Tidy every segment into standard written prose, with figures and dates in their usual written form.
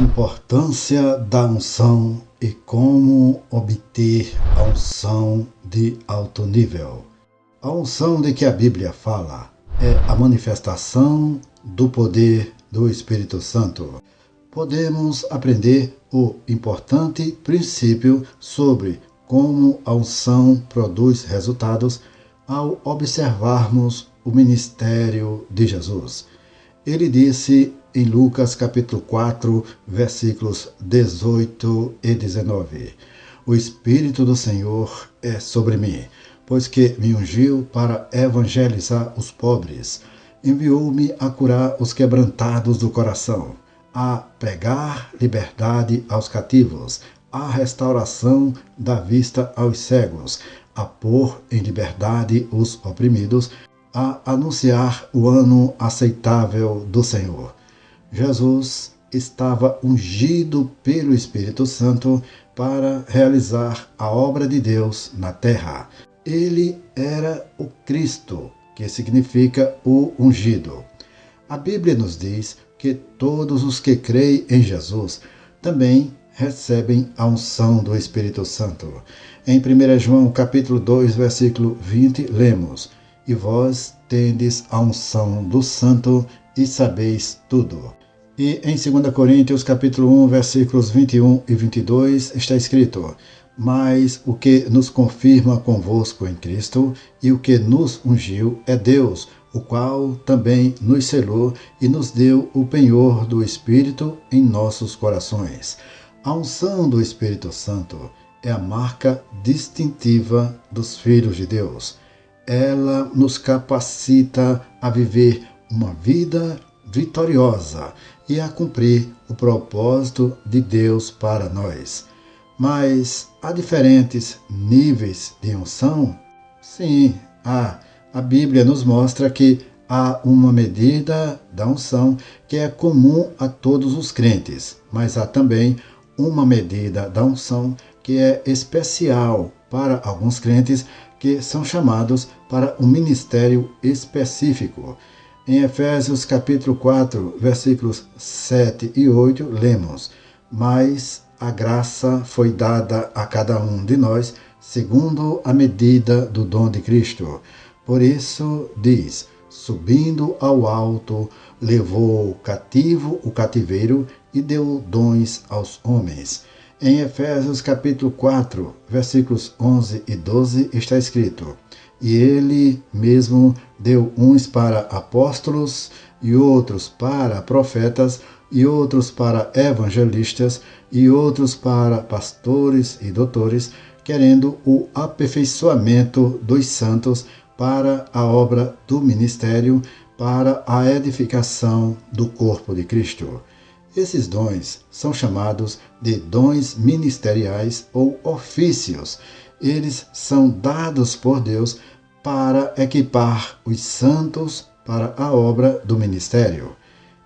Importância da unção e como obter a unção de alto nível. A unção de que a Bíblia fala é a manifestação do poder do Espírito Santo. Podemos aprender o importante princípio sobre como a unção produz resultados ao observarmos o ministério de Jesus. Ele disse em Lucas capítulo 4, versículos 18 e 19: O Espírito do Senhor é sobre mim, pois que me ungiu para evangelizar os pobres, enviou-me a curar os quebrantados do coração, a pregar liberdade aos cativos, a restauração da vista aos cegos, a pôr em liberdade os oprimidos, a anunciar o ano aceitável do Senhor. Jesus estava ungido pelo Espírito Santo para realizar a obra de Deus na terra. Ele era o Cristo, que significa o ungido. A Bíblia nos diz que todos os que creem em Jesus também recebem a unção do Espírito Santo. Em 1 João capítulo 2, versículo 20, lemos: E vós tendes a unção do Santo e sabeis tudo. E em 2 Coríntios capítulo 1, versículos 21 e 22, está escrito: Mas o que nos confirma convosco em Cristo e o que nos ungiu é Deus, o qual também nos selou e nos deu o penhor do Espírito em nossos corações. A unção do Espírito Santo é a marca distintiva dos filhos de Deus. Ela nos capacita a viver uma vida vitoriosa e a cumprir o propósito de Deus para nós. Mas há diferentes níveis de unção? Sim, há. A Bíblia nos mostra que há uma medida da unção que é comum a todos os crentes, mas há também uma medida da unção que é especial para alguns crentes que são chamados para um ministério específico. Em Efésios capítulo 4, versículos 7 e 8, lemos: Mas a graça foi dada a cada um de nós, segundo a medida do dom de Cristo. Por isso diz: Subindo ao alto, levou cativo o cativeiro e deu dons aos homens. Em Efésios capítulo 4, versículos 11 e 12, está escrito: E ele mesmo deu uns para apóstolos, e outros para profetas, e outros para evangelistas, e outros para pastores e doutores, querendo o aperfeiçoamento dos santos para a obra do ministério, para a edificação do corpo de Cristo. Esses dons são chamados de dons ministeriais ou ofícios. Eles são dados por Deus para equipar os santos para a obra do ministério.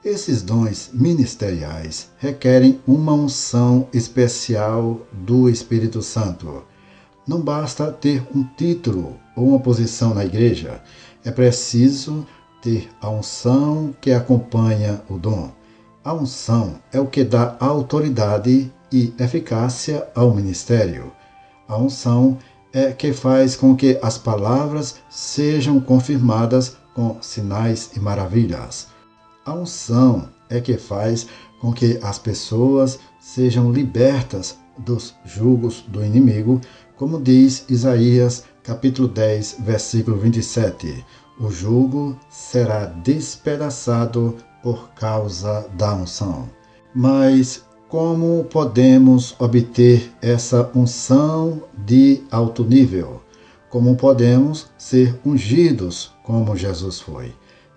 Esses dons ministeriais requerem uma unção especial do Espírito Santo. Não basta ter um título ou uma posição na igreja. É preciso ter a unção que acompanha o dom. A unção é o que dá autoridade e eficácia ao ministério. A unção é que faz com que as palavras sejam confirmadas com sinais e maravilhas. A unção é que faz com que as pessoas sejam libertas dos jugos do inimigo, como diz Isaías capítulo 10, versículo 27. O jugo será despedaçado por causa da unção. Mas como podemos obter essa unção de alto nível? Como podemos ser ungidos como Jesus foi?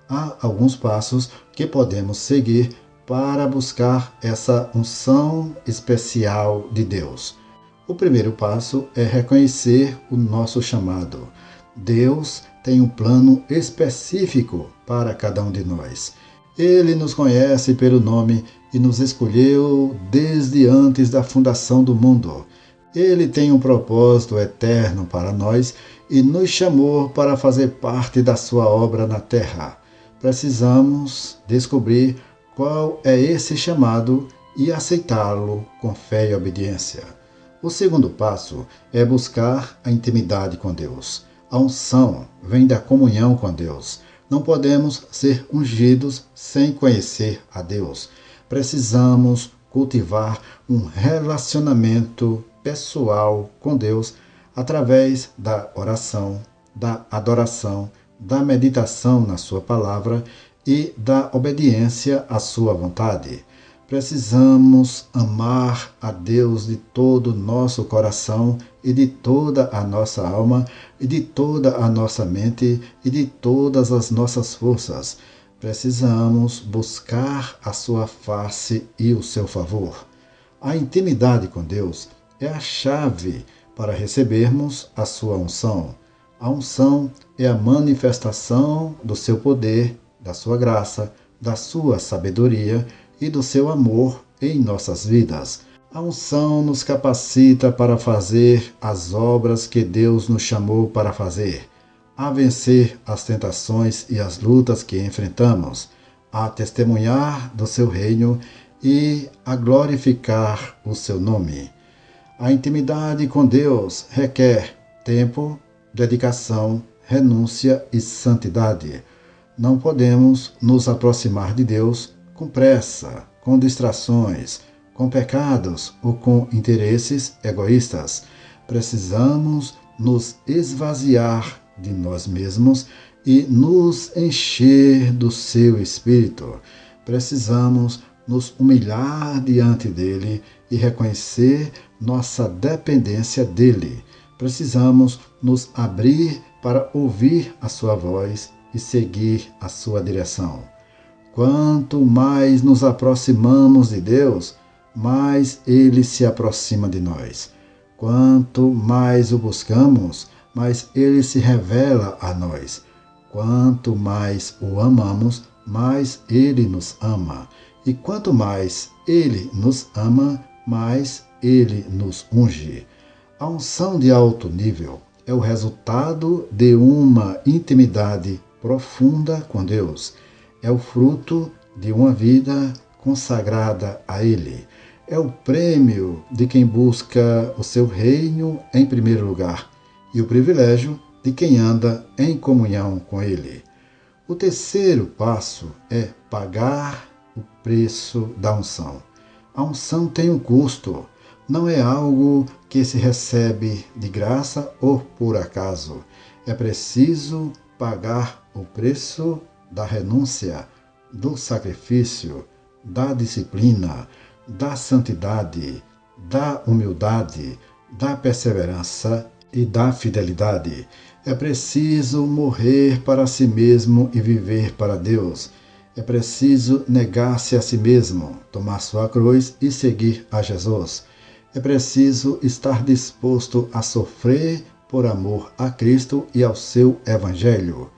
Há alguns passos que podemos seguir para buscar essa unção especial de Deus. O primeiro passo é reconhecer o nosso chamado. Deus tem um plano específico para cada um de nós. Ele nos conhece pelo nome e nos escolheu desde antes da fundação do mundo. Ele tem um propósito eterno para nós e nos chamou para fazer parte da sua obra na terra. Precisamos descobrir qual é esse chamado e aceitá-lo com fé e obediência. O segundo passo é buscar a intimidade com Deus. A unção vem da comunhão com Deus. Não podemos ser ungidos sem conhecer a Deus. Precisamos cultivar um relacionamento pessoal com Deus através da oração, da adoração, da meditação na sua palavra e da obediência à sua vontade. Precisamos amar a Deus de todo o nosso coração e de toda a nossa alma e de toda a nossa mente e de todas as nossas forças. Precisamos buscar a sua face e o seu favor. A intimidade com Deus é a chave para recebermos a sua unção. A unção é a manifestação do seu poder, da sua graça, da sua sabedoria e do seu amor em nossas vidas. A unção nos capacita para fazer as obras que Deus nos chamou para fazer, a vencer as tentações e as lutas que enfrentamos, a testemunhar do seu reino e a glorificar o seu nome. A intimidade com Deus requer tempo, dedicação, renúncia e santidade. Não podemos nos aproximar de Deus com pressa, com distrações, com pecados ou com interesses egoístas. Precisamos nos esvaziar de nós mesmos e nos encher do seu Espírito. Precisamos nos humilhar diante dele e reconhecer nossa dependência dele. Precisamos nos abrir para ouvir a sua voz e seguir a sua direção. Quanto mais nos aproximamos de Deus, mais Ele se aproxima de nós. Quanto mais o buscamos, mais Ele se revela a nós. Quanto mais o amamos, mais Ele nos ama. E quanto mais Ele nos ama, mais Ele nos unge. A unção de alto nível é o resultado de uma intimidade profunda com Deus. É o fruto de uma vida consagrada a Ele. É o prêmio de quem busca o seu reino em primeiro lugar e o privilégio de quem anda em comunhão com Ele. O terceiro passo é pagar o preço da unção. A unção tem um custo. Não é algo que se recebe de graça ou por acaso. É preciso pagar o preço da renúncia, do sacrifício, da disciplina, da santidade, da humildade, da perseverança e da fidelidade. É preciso morrer para si mesmo e viver para Deus. É preciso negar-se a si mesmo, tomar sua cruz e seguir a Jesus. É preciso estar disposto a sofrer por amor a Cristo e ao seu Evangelho.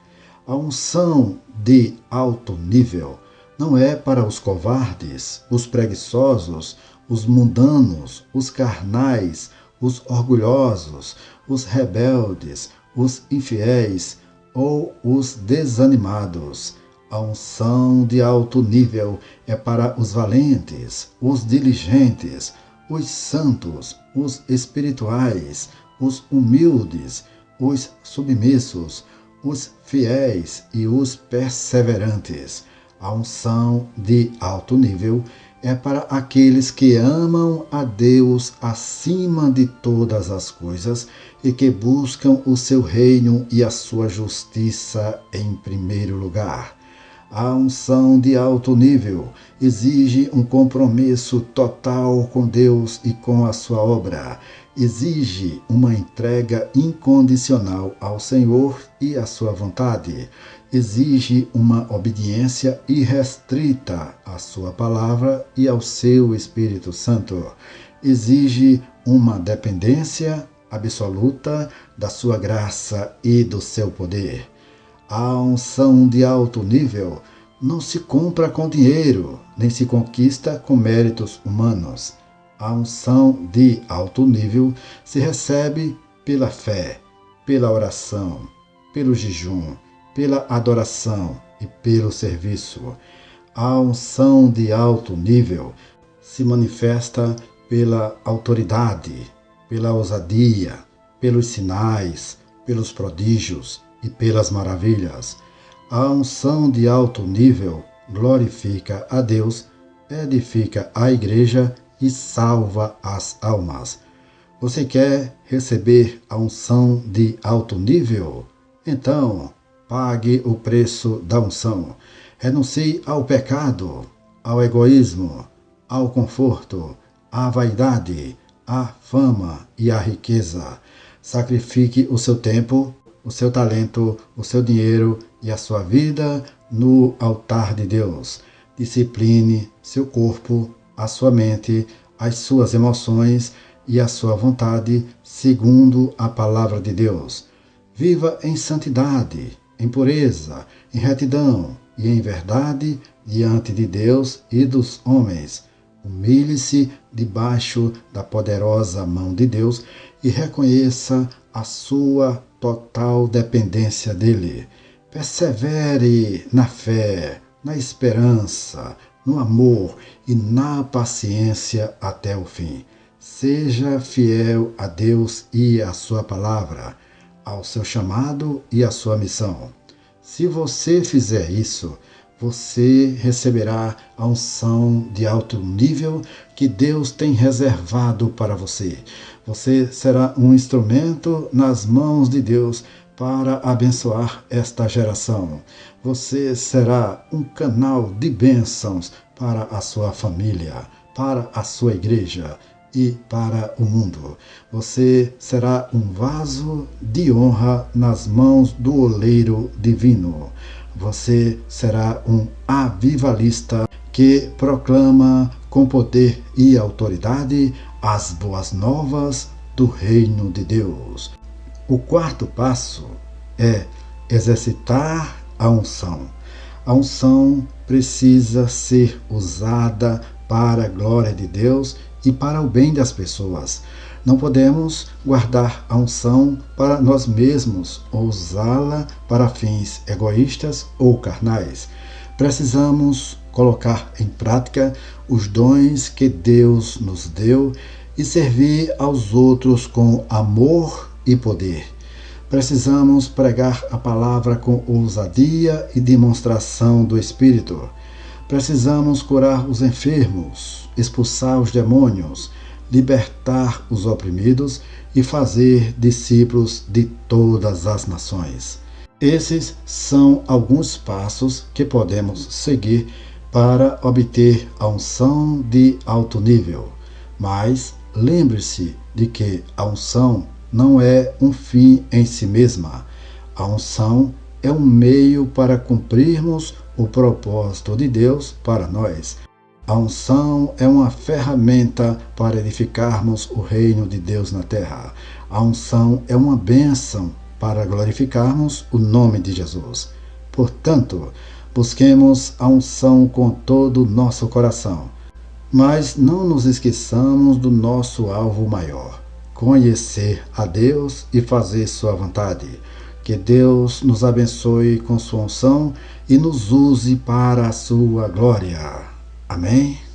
A unção de alto nível não é para os covardes, os preguiçosos, os mundanos, os carnais, os orgulhosos, os rebeldes, os infiéis ou os desanimados. A unção de alto nível é para os valentes, os diligentes, os santos, os espirituais, os humildes, os submissos, os fiéis e os perseverantes. A unção de alto nível é para aqueles que amam a Deus acima de todas as coisas e que buscam o seu reino e a sua justiça em primeiro lugar. A unção de alto nível exige um compromisso total com Deus e com a sua obra. Exige uma entrega incondicional ao Senhor e à sua vontade. Exige uma obediência irrestrita à sua palavra e ao seu Espírito Santo. Exige uma dependência absoluta da sua graça e do seu poder. A unção de alto nível não se compra com dinheiro, nem se conquista com méritos humanos. A unção de alto nível se recebe pela fé, pela oração, pelo jejum, pela adoração e pelo serviço. A unção de alto nível se manifesta pela autoridade, pela ousadia, pelos sinais, pelos prodígios e pelas maravilhas. A unção de alto nível glorifica a Deus, edifica a igreja e salva as almas. Você quer receber a unção de alto nível? Então, pague o preço da unção. Renuncie ao pecado, ao egoísmo, ao conforto, à vaidade, à fama e à riqueza. Sacrifique o seu tempo, o seu talento, o seu dinheiro e a sua vida no altar de Deus. Discipline seu corpo, a sua mente, as suas emoções e a sua vontade segundo a palavra de Deus. Viva em santidade, em pureza, em retidão e em verdade diante de Deus e dos homens. Humilhe-se debaixo da poderosa mão de Deus e reconheça a sua total dependência dele. Persevere na fé, na esperança, no amor e na paciência até o fim. Seja fiel a Deus e à sua palavra, ao seu chamado e à sua missão. Se você fizer isso, você receberá a unção de alto nível que Deus tem reservado para você. Você será um instrumento nas mãos de Deus para abençoar esta geração. Você será um canal de bênçãos para a sua família, para a sua igreja e para o mundo. Você será um vaso de honra nas mãos do oleiro divino. Você será um avivalista que proclama com poder e autoridade as boas novas do reino de Deus. O quarto passo é exercitar a unção. A unção precisa ser usada para a glória de Deus e para o bem das pessoas. Não podemos guardar a unção para nós mesmos ou usá-la para fins egoístas ou carnais. Precisamos colocar em prática os dons que Deus nos deu e servir aos outros com amor e poder. Precisamos pregar a palavra com ousadia e demonstração do Espírito. Precisamos curar os enfermos, expulsar os demônios, libertar os oprimidos e fazer discípulos de todas as nações. Esses são alguns passos que podemos seguir para obter a unção de alto nível. Mas lembre-se de que a unção não é um fim em si mesma. A unção é um meio para cumprirmos o propósito de Deus para nós. A unção é uma ferramenta para edificarmos o reino de Deus na terra. A unção é uma bênção para glorificarmos o nome de Jesus. Portanto, busquemos a unção com todo o nosso coração. Mas não nos esqueçamos do nosso alvo maior: conhecer a Deus e fazer sua vontade. Que Deus nos abençoe com sua unção e nos use para a sua glória. Amém?